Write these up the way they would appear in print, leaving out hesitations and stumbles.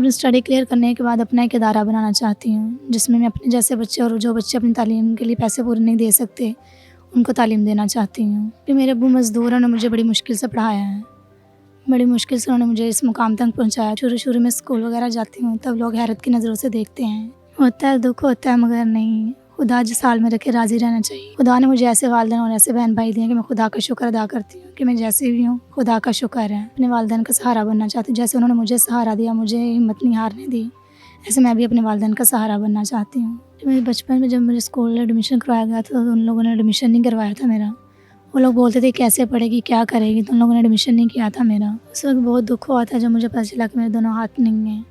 اپنی study clear کرنے کے بعد اپنا ایک ادارہ بنانا چاہتی ہوں جس میں اپنے جیسے بچے اور جو بچے اپنی تعلیم کے لیے پیسے پورے نہیں دے سکتے ان کو تعلیم دینا چاہتی ہوں. کہ میرے ابو مزدور ہیں، انہوں نے مجھے بڑی مشکل سے پڑھایا ہے، بڑی مشکل سے انہوں نے مجھے اس مقام تک پہنچایا. شروع میں اسکول وغیرہ جاتی ہوں تب لوگ حیرت کی نظروں سے دیکھتے ہیں. ہوتا ہے دکھ ہوتا ہے مگر نہیں، خدا جس حال میں رکھے راضی رہنا چاہیے. خدا نے مجھے ایسے والدین اور ایسے بہن بھائی دیے ہیں کہ میں خدا کا شکر ادا کرتی ہوں کہ میں جیسے بھی ہوں خدا کا شکر ہے. اپنے والدین کا سہارا بننا چاہتی ہوں. جیسے انہوں نے مجھے سہارا دیا، مجھے ہمت نہیں ہارنے دی، ایسے میں بھی اپنے والدین کا سہارا بننا چاہتی ہوں. میرے بچپن میں جب مجھے اسکول ایڈمیشن کروایا گیا تھا تو ان لوگوں نے ایڈمیشن نہیں کروایا تھا میرا. وہ لوگ بولتے تھے کیسے پڑھے گی، کیا کرے گی، تو ان لوگوں نے ایڈمیشن نہیں کیا تھا میرا. اس وقت بہت دکھ ہوا تھا جب مجھے پتہ چلا کہ میرے دونوں ہاتھ نہیں ہیں.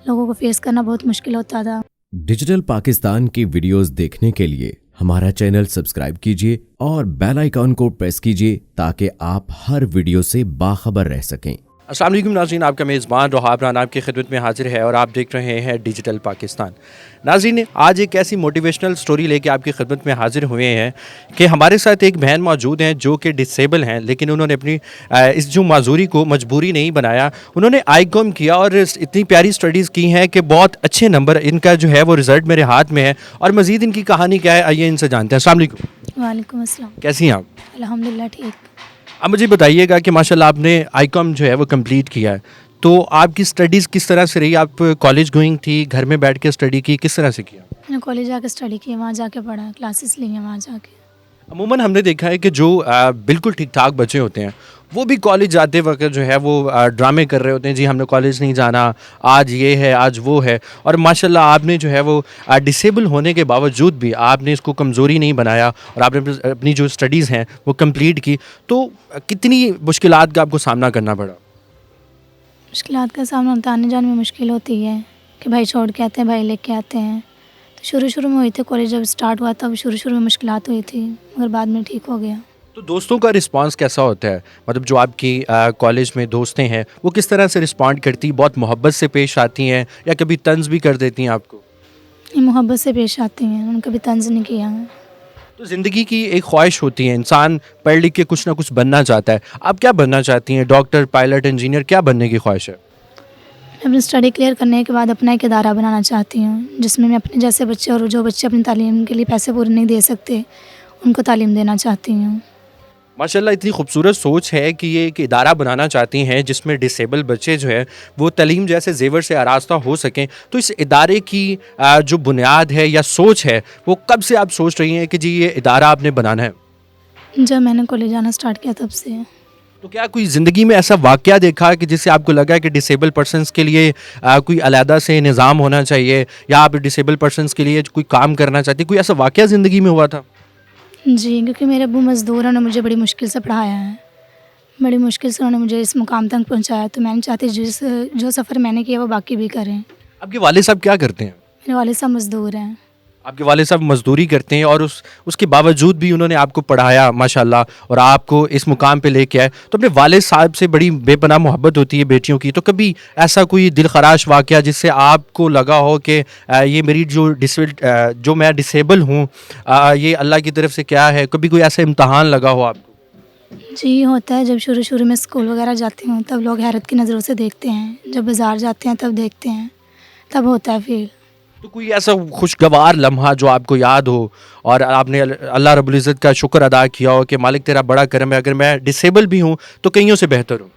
لوگوں کو فیس کرنا بہت مشکل ہوتا تھا. ڈیجیٹل پاکستان کی ویڈیوز دیکھنے کے لیے ہمارا چینل سبسکرائب کیجیے اور بیل آئیکن کو پریس کیجیے تاکہ آپ ہر ویڈیو سے باخبر رہ سکیں. السلام علیکم ناظرین، آپ کا میزبان روحاب ران آپ کی خدمت میں حاضر ہے اور آپ دیکھ رہے ہیں ڈیجیٹل پاکستان. ناظرین، آج ایک ایسی موٹیویشنل سٹوری لے کے آپ کی خدمت میں حاضر ہوئے ہیں کہ ہمارے ساتھ ایک بہن موجود ہیں جو کہ ڈسیبل ہیں، لیکن انہوں نے اپنی اس جو معذوری کو مجبوری نہیں بنایا. انہوں نے آئی کام کیا اور اتنی پیاری سٹڈیز کی ہیں کہ بہت اچھے نمبر ان کا جو ہے وہ رزلٹ میرے ہاتھ میں ہے. اور مزید ان کی کہانی کیا ہے آئیے ان سے جانتے ہیں. السلام علیکم. وعلیکم السلام. کیسی ہیں آپ؟ الحمدللہ ٹھیک. اب مجھے بتائیے گا کہ ماشاءاللہ آپ نے آئی کام جو ہے وہ کمپلیٹ کیا ہے، تو آپ کی سٹڈیز کس طرح سے رہی؟ آپ کالج گوئنگ تھی، گھر میں بیٹھ کے سٹڈی کی، کس طرح سے کیا؟ میں نے کالج جا کے اسٹڈی کی، وہاں جا کے پڑھا، کلاسز لی ہیں وہاں جا کے. عموماً ہم نے دیکھا ہے کہ جو بالکل ٹھیک ٹھاک بچے ہوتے ہیں وہ بھی کالج جاتے وقت جو ہے وہ ڈرامے کر رہے ہوتے ہیں، جی ہم نے کالج نہیں جانا، آج یہ ہے آج وہ ہے. اور ماشاءاللہ آپ نے جو ہے وہ ڈسیبل ہونے کے باوجود بھی آپ نے اس کو کمزوری نہیں بنایا اور آپ نے اپنی جو سٹڈیز ہیں وہ کمپلیٹ کی. تو کتنی مشکلات کا آپ کو سامنا کرنا پڑا؟ مشکلات کا سامنا آنے جانے میں مشکل ہوتی ہے کہ بھائی چھوڑ کے آتے ہیں، بھائی لے کے آتے ہیں. تو شروع میں ہوئی تھی، کالج جب اسٹارٹ ہوا تب شروع میں مشکلات ہوئی تھی مگر بعد میں ٹھیک ہو گیا. تو دوستوں کا رسپانس کیسا ہوتا ہے؟ مطلب جو آپ کی کالج میں دوستیں ہیں وہ کس طرح سے رسپونڈ کرتی؟ بہت محبت سے پیش آتی ہیں یا کبھی طنز بھی کر دیتی ہیں آپ کو؟ یہ محبت سے پیش آتی ہیں، ان کبھی طنز نہیں کیا. تو زندگی کی ایک خواہش ہوتی ہے، انسان پڑھ لکھ کے کچھ نہ کچھ بننا چاہتا ہے. آپ کیا بننا چاہتی ہیں؟ ڈاکٹر، پائلٹ، انجینئر، کیا بننے کی خواہش ہے؟ میں اپنی اسٹڈی کلیئر کرنے کے بعد اپنا ایک ادارہ بنانا چاہتی ہوں جس میں اپنے جیسے بچے اور جو بچے اپنی تعلیم کے لیے پیسے پورے نہیں دے سکتے ان کو تعلیم دینا چاہتی ہوں. ماشاءاللہ اتنی خوبصورت سوچ ہے کہ یہ ایک ادارہ بنانا چاہتی ہیں جس میں ڈسیبل بچے جو ہے وہ تعلیم جیسے زیور سے آراستہ ہو سکیں. تو اس ادارے کی جو بنیاد ہے یا سوچ ہے وہ کب سے آپ سوچ رہی ہیں کہ جی یہ ادارہ آپ نے بنانا ہے؟ جب میں نے کالج جانا اسٹارٹ کیا تب سے. تو کیا کوئی زندگی میں ایسا واقعہ دیکھا کہ جس سے آپ کو لگا کہ ڈسیبل پرسنس کے لیے کوئی علیحدہ سے نظام ہونا چاہیے یا آپ ڈسیبل پرسنس کے لیے کوئی کام کرنا چاہتی؟ کوئی ایسا واقعہ زندگی میں ہوا تھا؟ جی، کیونکہ میرے ابو مزدور ہیں، انہوں نے مجھے بڑی مشکل سے پڑھایا ہے، بڑی مشکل سے انہوں نے مجھے اس مقام تک پہنچایا. تو میں نہیں چاہتی جو سفر میں نے کیا وہ باقی بھی کریں. آپ کے والد صاحب کیا کرتے ہیں؟ میرے والد صاحب مزدور ہیں. آپ کے والد صاحب مزدوری کرتے ہیں اور اس کے باوجود بھی انہوں نے آپ کو پڑھایا ماشاءاللہ اور آپ کو اس مقام پہ لے کے آئے. تو اپنے والد صاحب سے بڑی بے پناہ محبت ہوتی ہے بیٹیوں کی. تو کبھی ایسا کوئی دل خراش واقعہ جس سے آپ کو لگا ہو کہ یہ میری جو میں ڈسیبل ہوں یہ اللہ کی طرف سے کیا ہے؟ کبھی کوئی ایسا امتحان لگا ہو آپ کو؟ جی ہوتا ہے، جب شروع میں اسکول وغیرہ جاتی ہوں تب لوگ حیرت کی نظروں سے دیکھتے ہیں، جب بازار جاتے ہیں تب دیکھتے ہیں، تب ہوتا ہے فیل. تو کوئی ایسا خوشگوار لمحہ جو آپ کو یاد ہو اور آپ نے اللہ رب العزت کا شکر ادا کیا ہو کہ مالک تیرا بڑا کرم ہے، اگر میں ڈسیبل بھی ہوں تو کئیوں سے بہتر ہوں؟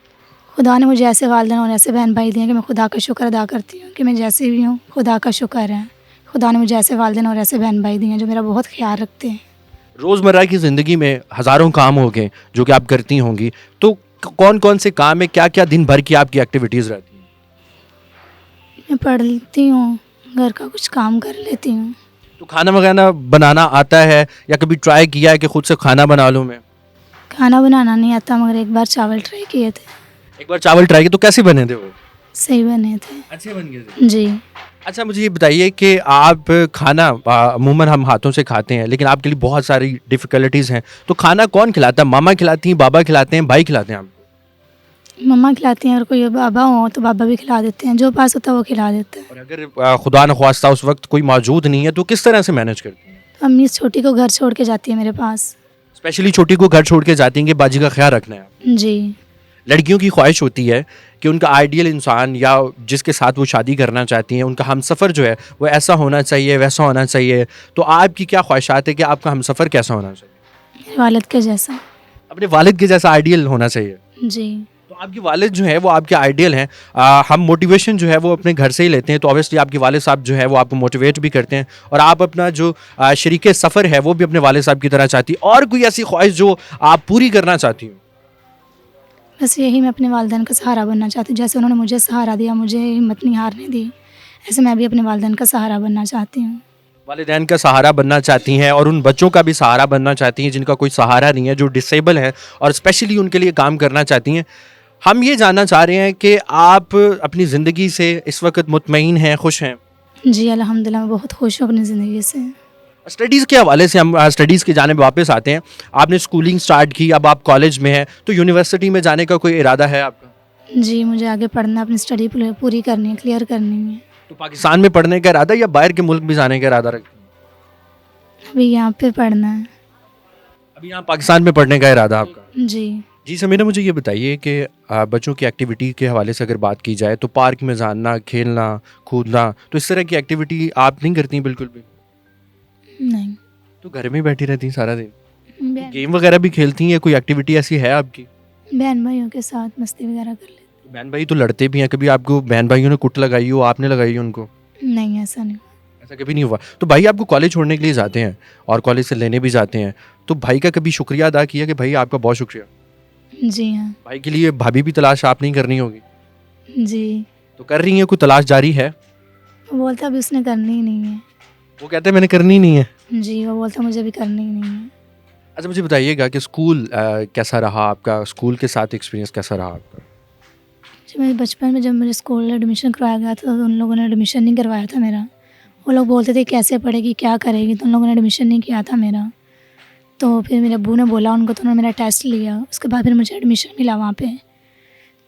خدا نے مجھے ایسے والدین اور ایسے بہن بھائی دیے ہیں کہ میں خدا کا شکر ادا کرتی ہوں کہ میں جیسے بھی ہوں خدا کا شکر ہے. خدا نے مجھے ایسے والدین اور ایسے بہن بھائی دیے ہیں جو میرا بہت خیال رکھتے ہیں. روزمرہ کی زندگی میں ہزاروں کام ہو گئے جو کہ آپ کرتی ہوں گی، تو کون کون سے کام ہے؟ کیا کیا دن بھر کی آپ کی ایکٹیویٹیز رہتی ہیں؟ میں پڑھ لیتی ہوں، گھر کا کچھ کام کر لیتی ہوں. تو کھانا وغیرہ بنانا آتا ہے یا کبھی ٹرائی کیا ہے کہ خود سے کھانا بنا لوں میں؟ کھانا بنانا نہیں آتا مگر ایک بار چاول ٹرائی کیے تھے. ایک بار چاول ٹرائی کیے تو کیسے بنے تھے وہ؟ صحیح بنے تھے. اچھے بن گئے تھے؟ جی. اچھا مجھے یہ بتائیے کہ آپ کھانا عموماً ہم ہاتھوں سے کھاتے ہیں لیکن آپ کے لیے بہت ساری ڈیفیکلٹیز ہیں، تو کھانا کون کھلاتا ہے؟ ماما کھلاتی ہیں، بابا کھلاتے ہیں، بھائی کھلاتے ہیں آپ کو؟ مما کھلاتی ہیں، اور کوئی بابا ہو تو بابا بھی کھلا دیتے ہیں، جو پاس ہوتا ہے وہ کھلا دیتا ہے. اور اگر خدا نخواستہ اس وقت کوئی موجود نہیں ہے تو کس طرح سے مینیج کرتی ہیں؟ امی چھوٹی کو گھر چھوڑ کے جاتی ہے میرے پاس. اسپیشلی چھوٹی کو گھر چھوڑ کے جاتی ہیں کہ باجی کا خیال رکھنا ہے. جی. لڑکیوں کی خواہش ہوتی ہے کہ کہ ان کا آئیڈیل انسان یا جس کے ساتھ وہ شادی کرنا چاہتی ہیں ان کا ہم سفر جو ہے وہ ایسا ہونا چاہیے ویسا ہونا چاہیے، تو آپ کی کیا خواہشات ہے کہ آپ کا ہم سفر کیسا ہونا چاہیے؟ میرے والد کے جیسا. اپنے والد کے جیسا آئیڈیل ہونا چاہیے. جی. تو آپ کے والد جو ہے وہ آپ کے آئیڈیل ہیں. ہم موٹیویشن جو ہے وہ اپنے گھر سے ہی لیتے ہیں، تو اوبیسلی آپ کے والد صاحب جو ہے وہ آپ کو موٹیویٹ بھی کرتے ہیں، اور آپ اپنا جو شریک سفر ہے وہ بھی اپنے والد صاحب کی طرح چاہتی ہیں. اور کوئی ایسی خواہش جو آپ پوری کرنا چاہتی ہوں؟ بس یہی، میں اپنے والدین کا سہارا بننا چاہتی ہوں. جیسے انہوں نے مجھے سہارا دیا، مجھے ہمت نہیں ہارنے دی، ایسے میں بھی اپنے والدین کا سہارا بننا چاہتی ہوں. والدین کا سہارا بننا چاہتی ہیں اور ان بچوں کا بھی سہارا بننا چاہتی ہیں جن کا کوئی سہارا نہیں ہے، جو ڈسیبل ہیں، اور اسپیشلی ان کے لیے کام کرنا چاہتی ہیں. ہم یہ جاننا چاہ رہے ہیں کہ آپ اپنی زندگی سے اس وقت مطمئن ہیں، خوش ہیں؟ جی الحمدللہ، میں بہت خوش ہوں اپنی زندگی سے. اسٹڈیز کے حوالے سے ہم اسٹڈیز کی جانب واپس آتے ہیں. آپ نے اسکولنگ سٹارٹ کی، اب آپ کالج میں ہیں، تو یونیورسٹی میں جانے کا کوئی ارادہ ہے آپ کا؟ جی مجھے آگے پڑھنا، اپنی اسٹڈی پوری کرنی ہے، کلیئر کرنی ہے. تو پاکستان میں پڑھنے کا ارادہ یا باہر کے ملک بھی جانے کا ارادہ رکھتے ہیں؟ ابھی یہاں پہ پڑھنا ہے. ابھی یہاں پاکستان میں پڑھنے کا ارادہ آپ کا؟ جی. جی سمیرہ، مجھے یہ بتائیے کہ بچوں کی ایکٹیویٹی کے حوالے سے اگر بات کی جائے تو پارک میں جانا، کھیلنا، کودنا، تو اس طرح کی ایکٹیویٹی آپ نہیں کرتی بالکل بھی؟ نہیں. تو گھر میں بیٹھی رہتی ہیں سارا دن؟ بہن گیم وغیرہ بھی کھیلتی ہیں یا کوئی ایکٹیویٹی ایسی ہے آپ کی؟ بھائیوں کے ساتھ مستی وغیرہ کر لیتے. بہن بھائی تو لڑتے بھی ہیں، کبھی آپ کو بہن بھائیوں نے کٹ لگائی ہو، آپ نے لگائی ہو ان کو؟ نہیں، ایسا نہیں. ایسا کبھی نہیں ہوا؟ تو بھائی آپ کو کالج چھوڑنے کے لیے جاتے ہیں اور کالج سے لینے بھی جاتے ہیں، تو بھائی کا کبھی شکریہ ادا کیا کہ بھائی آپ کا بہت شکریہ؟ جی ہاں. بھائی کے لیے بھابھی بھی تلاش آپ نہیں کرنی ہوگی؟ جی. تو کر رہی ہیں، کوئی تلاش جاری ہے؟ وہ بولتا ابھی اس نے کرنی ہی نہیں ہے. وہ کہتے ہیں میں نے کرنی نہیں ہے. جی وہ بولتا مجھے بھی کرنی ہی نہیں ہے. اچھا مجھے بتائیے گا کہ اسکول کیسا رہا آپ کا، اسکول کے ساتھ ایکسپیرینس کیسا رہا آپ کا؟ جب میں بچپن میں، جب مجھے اسکول ایڈمیشن کروایا گیا تھا تو ان لوگوں نے ایڈمیشن نہیں کروایا تھا میرا. وہ لوگ بولتے تھے کیسے پڑھے گی، کیا کرے گی، تو ان لوگوں نے ایڈمیشن نہیں کیا تھا میرا. تو پھر میرے ابو نے بولا ان کو، تو انہوں نے میرا ٹیسٹ لیا، اس کے بعد پھر مجھے ایڈمیشن ملا وہاں پہ.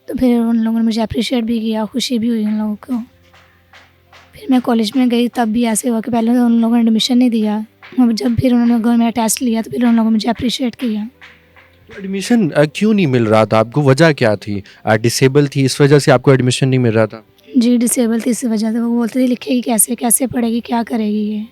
تو پھر ان لوگوں نے مجھے اپریشیٹ بھی کیا، خوشی بھی ہوئی ان لوگوں کو. پھر میں کالج میں گئی تب بھی ایسے ہوا کہ پہلے تو ان لوگوں نے ایڈمیشن نہیں دیا، جب پھر انہوں نے میرا ٹیسٹ لیا تو پھر ان لوگوں نے مجھے اپریشیٹ کیا. تو ایڈمیشن کیوں نہیں مل رہا تھا آپ کو؟ وجہ کیا تھی؟ ڈسیبل تھی اس وجہ سے آپ کو ایڈمیشن نہیں مل رہا تھا؟ جی ڈسیبل تھی، اس وجہ سے. وہ بولتے تھے لکھے گی کیسے، کیسے پڑھے گی، کیا کرے گی یہ.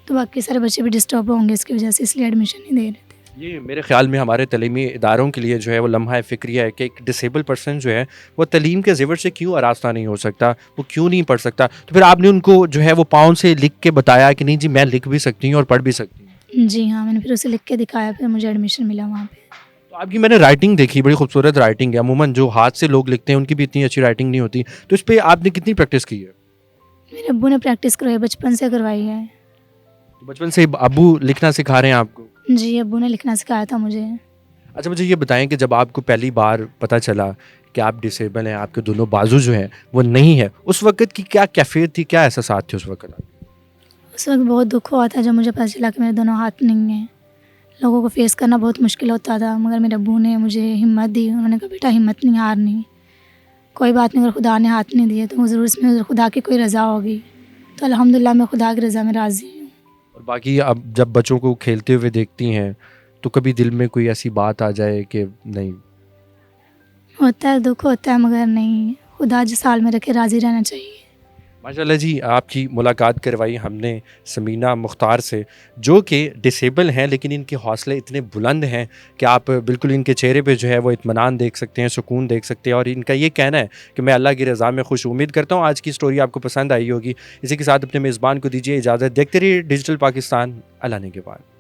تو باقی سارے بچے بھی ڈسٹرب ہوں گے اس کی وجہ سے، اس لیے ایڈمیشن نہیں دے رہے تھے. یہ میرے خیال میں ہمارے تعلیمی اداروں کے لیے جو ہے وہ لمحہ فکریہ ہے کہ ایک ڈسیبل پرسن جو ہے وہ تعلیم کے زیور سے کیوں آراستہ نہیں ہو سکتا، وہ کیوں نہیں پڑھ سکتا. تو پھر آپ نے ان کو جو ہے وہ پاؤں سے لکھ کے بتایا کہ نہیں جی میں لکھ بھی سکتی ہوں اور پڑھ بھی سکتی ہوں؟ جی ہاں، میں نے پھر اسے لکھ کے دکھایا، پھر مجھے ایڈمیشن ملا وہاں پہ. تو آپ کی میں نے رائٹنگ دیکھی، بڑی خوبصورت رائٹنگ ہے. عموماً جو ہاتھ سے لوگ لکھتے ہیں ان کی بھی اتنی اچھی رائٹنگ نہیں ہوتی، تو اس پہ آپ نے کتنی پریکٹس کی ہے؟ میرے ابو نے پریکٹس کروائی، بچپن سے کروائی ہے. بچپن سے ابو لکھنا سکھا رہے ہیں آپ کو؟ جی ابو نے لکھنا سکھایا تھا مجھے. اچھا مجھے یہ بتائیں کہ جب آپ کو پہلی بار پتہ چلا کہ آپ ڈسیبل ہیں، آپ کے دونوں بازو جو ہیں وہ نہیں ہے، اس وقت کی کیا کیفیت تھی، کیا احساسات تھے اس وقت؟ اس وقت بہت دکھ ہوا تھا جب مجھے پتہ چلا کہ میرے دونوں ہاتھ نہیں ہیں. لوگوں کو فیس کرنا بہت مشکل ہوتا تھا، مگر میرے ابو نے مجھے ہمت دی. انہوں نے کہا بیٹا ہمت نہیں ہارنی، کوئی بات نہیں، اگر خدا نے ہاتھ نہیں دیے تو ضرور اس میں خدا کی کوئی رضا ہوگی. تو الحمدللہ میں خدا کی رضا میں راضی ہوں. اور باقی اب جب بچوں کو کھیلتے ہوئے دیکھتی ہیں تو کبھی دل میں کوئی ایسی بات آ جائے کہ نہیں؟ ہوتا ہے، دکھ ہوتا ہے، مگر نہیں، خدا جس حال میں رکھے راضی رہنا چاہیے. ماشاءاللہ جی، آپ کی ملاقات کروائی ہم نے سمینہ مختار سے، جو کہ ڈسیبل ہیں لیکن ان کے حوصلے اتنے بلند ہیں کہ آپ بالکل ان کے چہرے پہ جو ہے وہ اطمینان دیکھ سکتے ہیں، سکون دیکھ سکتے ہیں، اور ان کا یہ کہنا ہے کہ میں اللہ کی رضا میں خوش. امید کرتا ہوں آج کی سٹوری آپ کو پسند آئی ہوگی. اسی کے ساتھ اپنے میزبان کو دیجیے اجازت. دیکھتے رہیے ڈیجیٹل پاکستان. اللہ نے کے بعد.